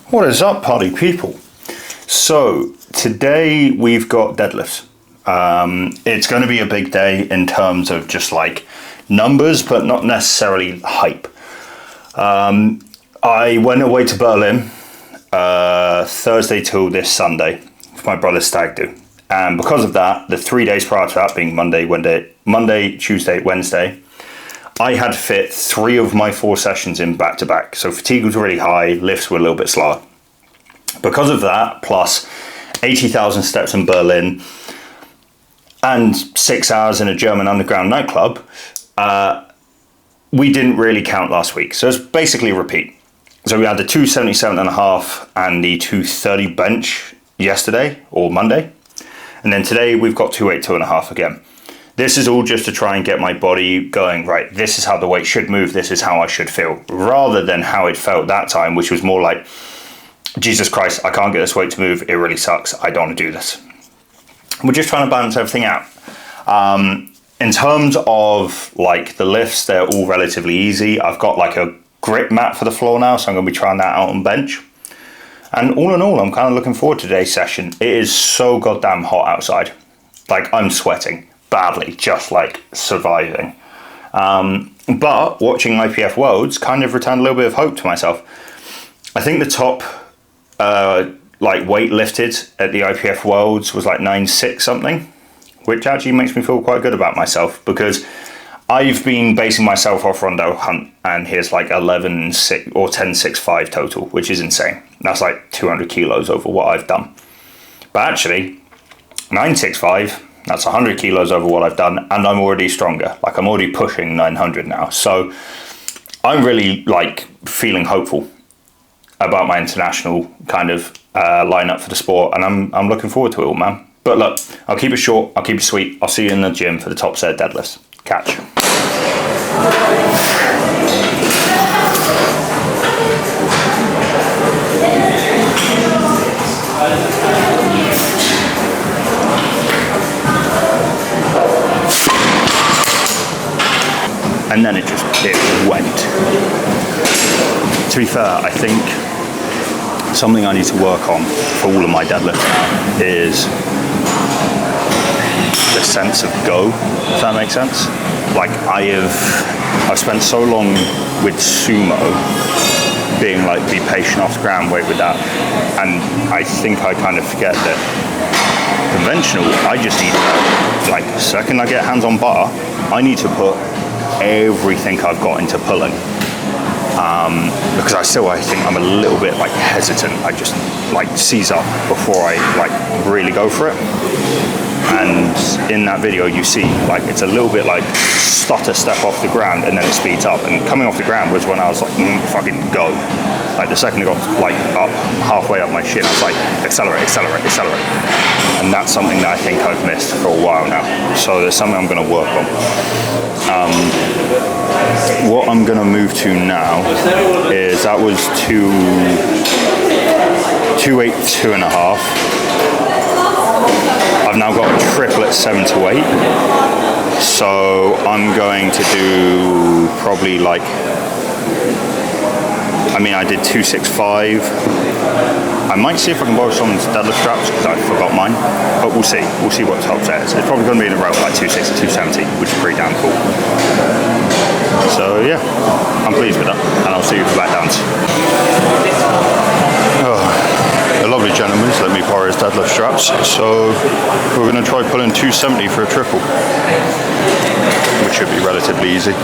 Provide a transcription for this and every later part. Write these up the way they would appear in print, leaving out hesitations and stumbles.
What is up, party people? So today we've got deadlifts. It's going to be a big day in terms of just like numbers, but not necessarily hype. I went away to Berlin Thursday till this Sunday for my brother's stag do. And because of that, the 3 days prior to that, being Monday, Tuesday, Wednesday, I had to fit 3 of my 4 sessions in back to back. So fatigue was really high, lifts were a little bit slower. Because of that, plus 80,000 steps in Berlin and 6 hours in a German underground nightclub, we didn't really count last week. So it's basically a repeat. So we had the 277.5 and the 230 bench yesterday or Monday. And then today we've got 282.5 again. This is all just to try and get my body going, right, this is how the weight should move, this is how I should feel, rather than how it felt that time, which was more like, Jesus Christ, I can't get this weight to move, it really sucks, I don't want to do this. We're just trying to balance everything out. In terms of like the lifts, they're all relatively easy. I've got like a grip mat for the floor now, so I'm going to be trying that out on bench. And all in all, I'm kind of looking forward to today's session. It is so goddamn hot outside. Like, I'm sweating badly, just like surviving. But watching IPF Worlds kind of returned a little bit of hope to myself. I think the top like weight lifted at the IPF Worlds was like 9.6 something, which actually makes me feel quite good about myself, because I've been basing myself off Rondo Hunt, and here's like 11.6 or 10.65 total, which is insane. That's like 200 kilos over what I've done. But actually, 9.65, that's 100 kilos over what I've done, and I'm already stronger. Like, I'm already pushing 900 now. So I'm really like feeling hopeful about my international kind of lineup for the sport, and I'm looking forward to it all, man. But look, I'll keep it short, I'll keep it sweet. I'll see you in the gym for the top set deadlifts. Catch. And then it went. To be fair, I think something I need to work on for all of my deadlifts now is the sense of go, if that makes sense. Like, I've spent so long with sumo being like, be patient off the ground, wait with that, and I think I kind of forget that conventional, I just need to, like, the second I get hands on bar, I need to put everything I've got into pulling, because I think I'm a little bit like hesitant. I just like seize up before I like really go for it. And in that video you see like it's a little bit like stutter step off the ground and then it speeds up, and coming off the ground was when I was like fucking go. Like the second I got like up halfway up my shin, I was like accelerate, accelerate, accelerate. And that's something that I think I've missed for a while now. So there's something I'm going to work on. What I'm going to move to now is, that was 282.5. I've now got a triplet 7 to 8. So I'm going to do probably like, I did 265. I might see if I can borrow someone's deadlift straps because I forgot mine, but we'll see. We'll see what the top set is. It's probably going to be in a row like 260, 270, which is pretty damn cool. So yeah, I'm pleased with that, and I'll see you for back downs. A lovely gentleman's let me borrow his deadlift straps, so we're going to try pulling 270 for a triple, which should be relatively easy.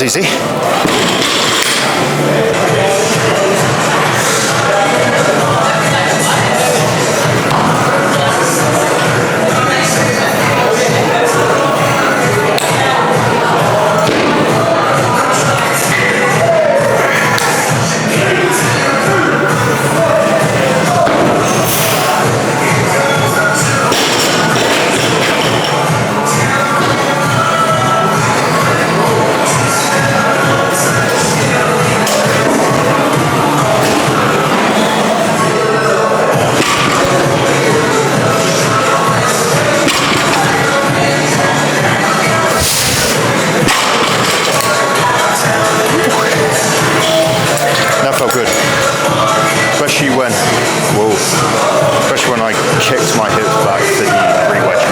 Easy. especially when I kicked my hips back for the re-wedge,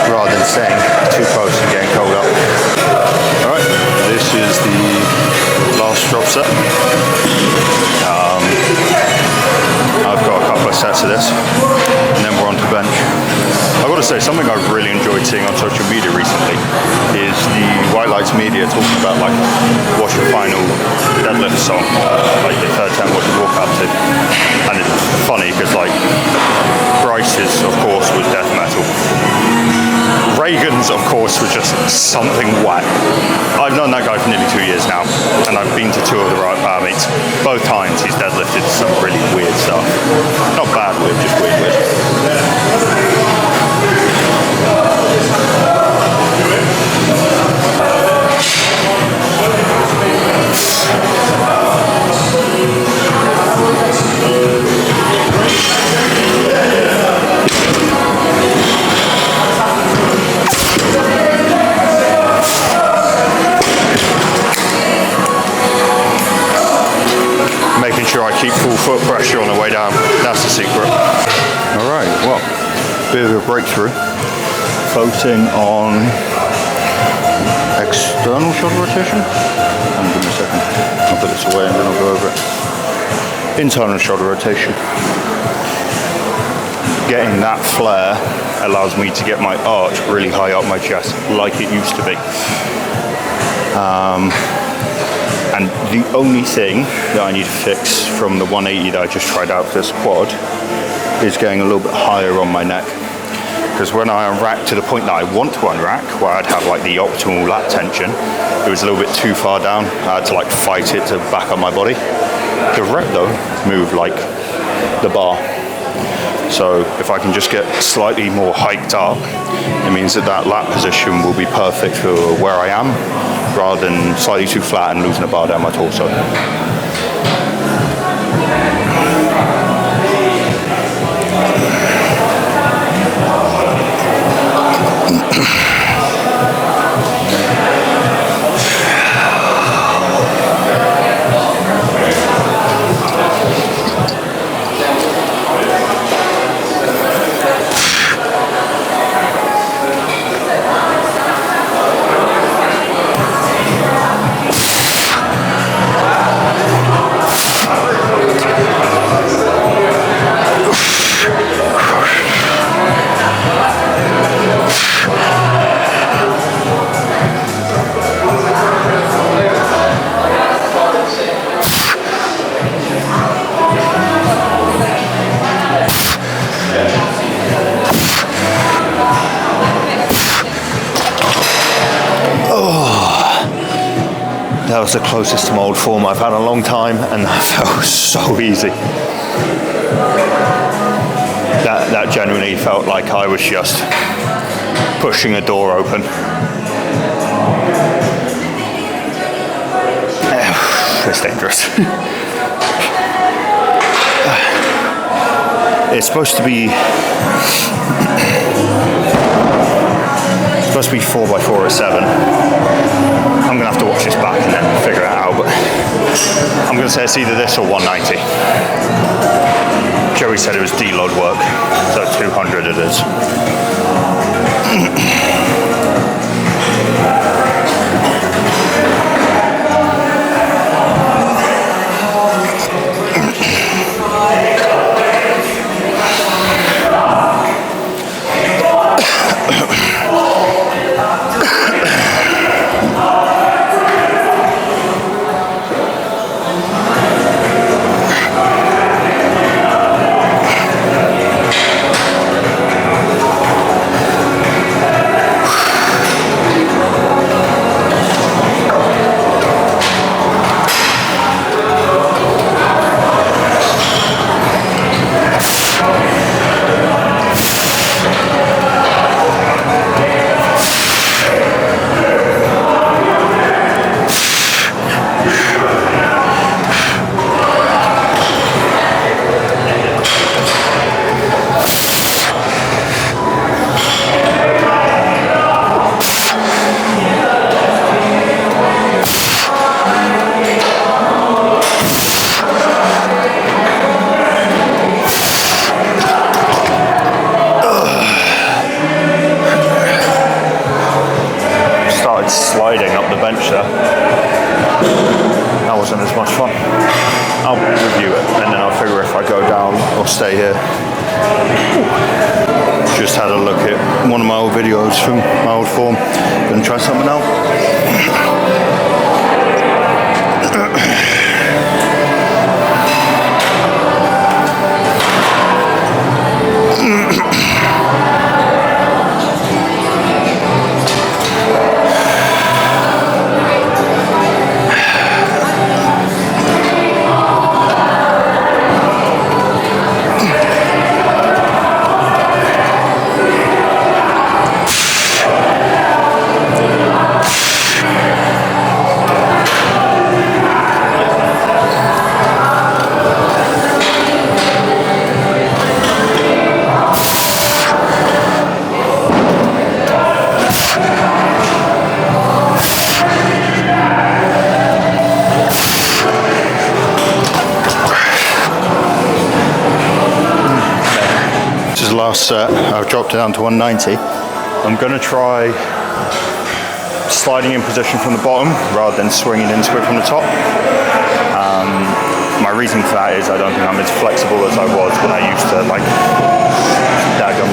rather than staying too close and getting curled up. Alright, this is the last drop set. I've got a couple of sets of this, and then we're on to bench. I've got to say, something I've really enjoyed seeing on social media recently is the White Lights media talking about like what's your final deadlift song, like your third time what you walk up to. And it's funny because like Bryce's of course was death metal. Reagan's of course was just something whack. I've known that guy for nearly 2 years now, and I've been to 2 of the right power meets. Both times he's deadlifted some really weird stuff. Not bad weird, just weird. Making sure I keep full foot pressure on the way down. That's the secret. Alright, well, bit of a breakthrough. Focusing on external shoulder rotation. Give me a second. I'll put this away and then I'll go over it. Internal shoulder rotation. Getting that flare allows me to get my arch really high up my chest, like it used to be. And the only thing that I need to fix from the 180 that I just tried out for this quad is getting a little bit higher on my neck. Because when I unrack to the point that I want to unrack, where I'd have like the optimal lat tension, it was a little bit too far down. I had to like fight it to back up my body. The rep though moved like the bar. So if I can just get slightly more hiked up, it means that that lat position will be perfect for where I am, rather than slightly too flat and losing a bar down my torso. That was the closest to my old form I've had in a long time, and that felt so easy. That genuinely felt like I was just pushing a door open. It's dangerous. It's supposed to be 4x4 at 7. I'm gonna have to watch this back and then figure it out, but I'm gonna say it's either this or 190. Joey said it was deload work, so 200 it is. I'll stay here. Just had a look at one of my old videos from my old form. Gonna try something now. Last set, I've dropped it down to 190. I'm going to try sliding in position from the bottom rather than swinging into it from the top. My reason for that is I don't think I'm as flexible as I was when I used to like daggum.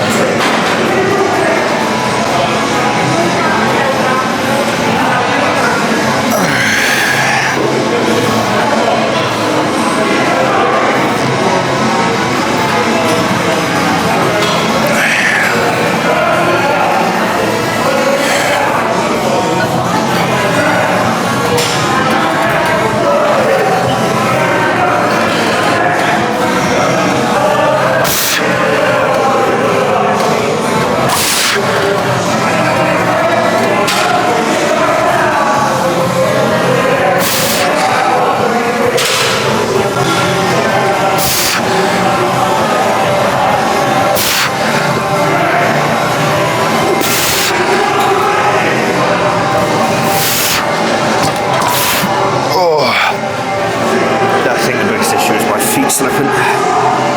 Slipping.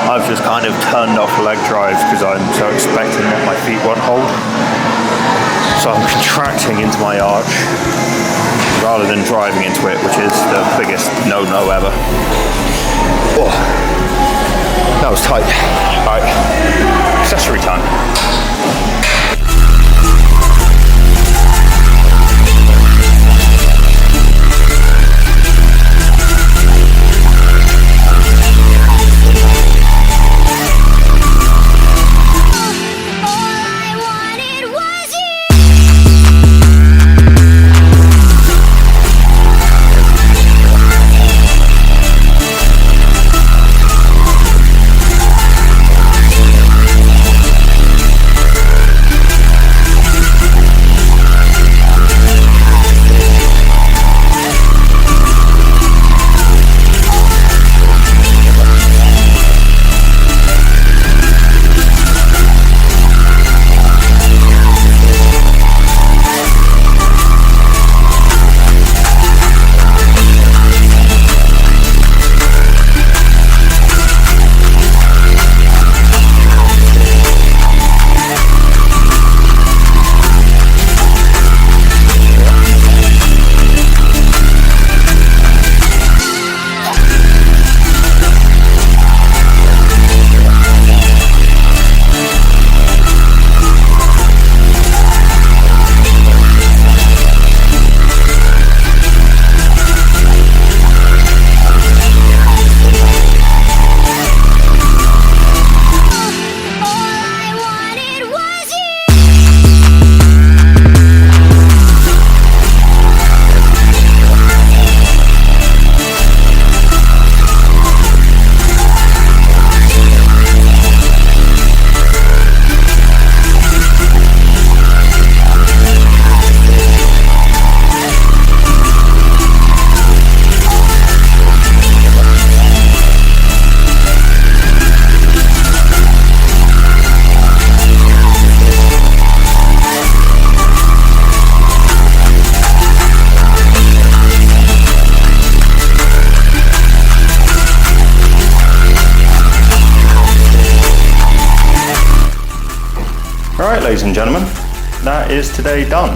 I've just kind of turned off leg drives because I'm so expecting that my feet won't hold. So I'm contracting into my arch rather than driving into it, which is the biggest no-no ever. Oh, that was tight. All right, accessory time. Alright, ladies and gentlemen, that is today done.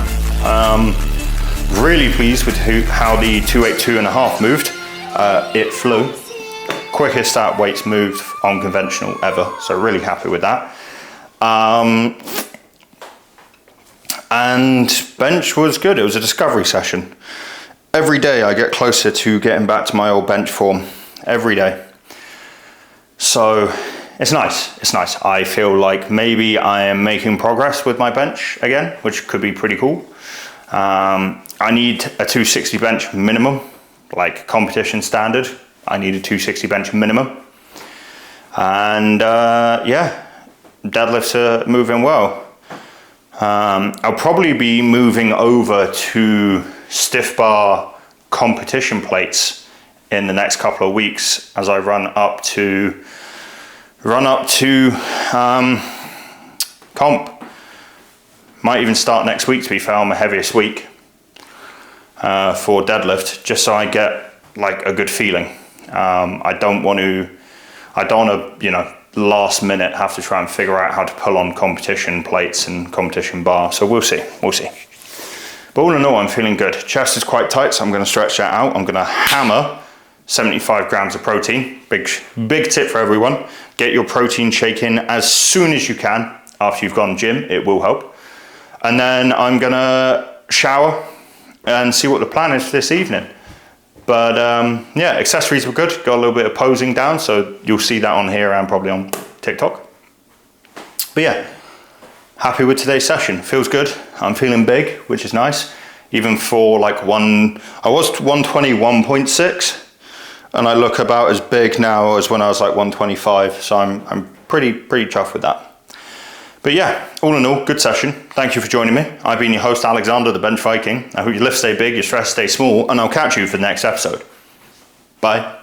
Really pleased with how the 282.5 moved. It flew quickest at weights moved on conventional ever, so really happy with that. And bench was good. It was a discovery session. Every day I get closer to getting back to my old bench form, every day. So it's nice, it's nice. I feel like maybe I am making progress with my bench again, which could be pretty cool. I need a 260 bench minimum, like competition standard. I need a 260 bench minimum. And yeah, deadlifts are moving well. I'll probably be moving over to stiff bar competition plates in the next couple of weeks as I run up to comp. Might even start next week, to be fair, on my heaviest week for deadlift, just so I get like a good feeling. I don't want to, you know, last minute have to try and figure out how to pull on competition plates and competition bar. So we'll see. But all in all, I'm feeling good. Chest is quite tight, so I'm going to stretch that out. I'm going to hammer 75 grams of protein. Big tip for everyone. Get your protein shake in as soon as you can after you've gone gym. It will help. And then I'm going to shower and see what the plan is for this evening. But yeah, accessories were good. Got a little bit of posing down, so you'll see that on here and probably on TikTok. But yeah, happy with today's session. Feels good. I'm feeling big, which is nice. Even for like I was 121.6, and I look about as big now as when I was like 125. So I'm pretty chuffed with that. But yeah, all in all, good session. Thank you for joining me. I've been your host, Alexander, the Bench Viking. I hope your lifts stay big, your stress stay small, and I'll catch you for the next episode. Bye.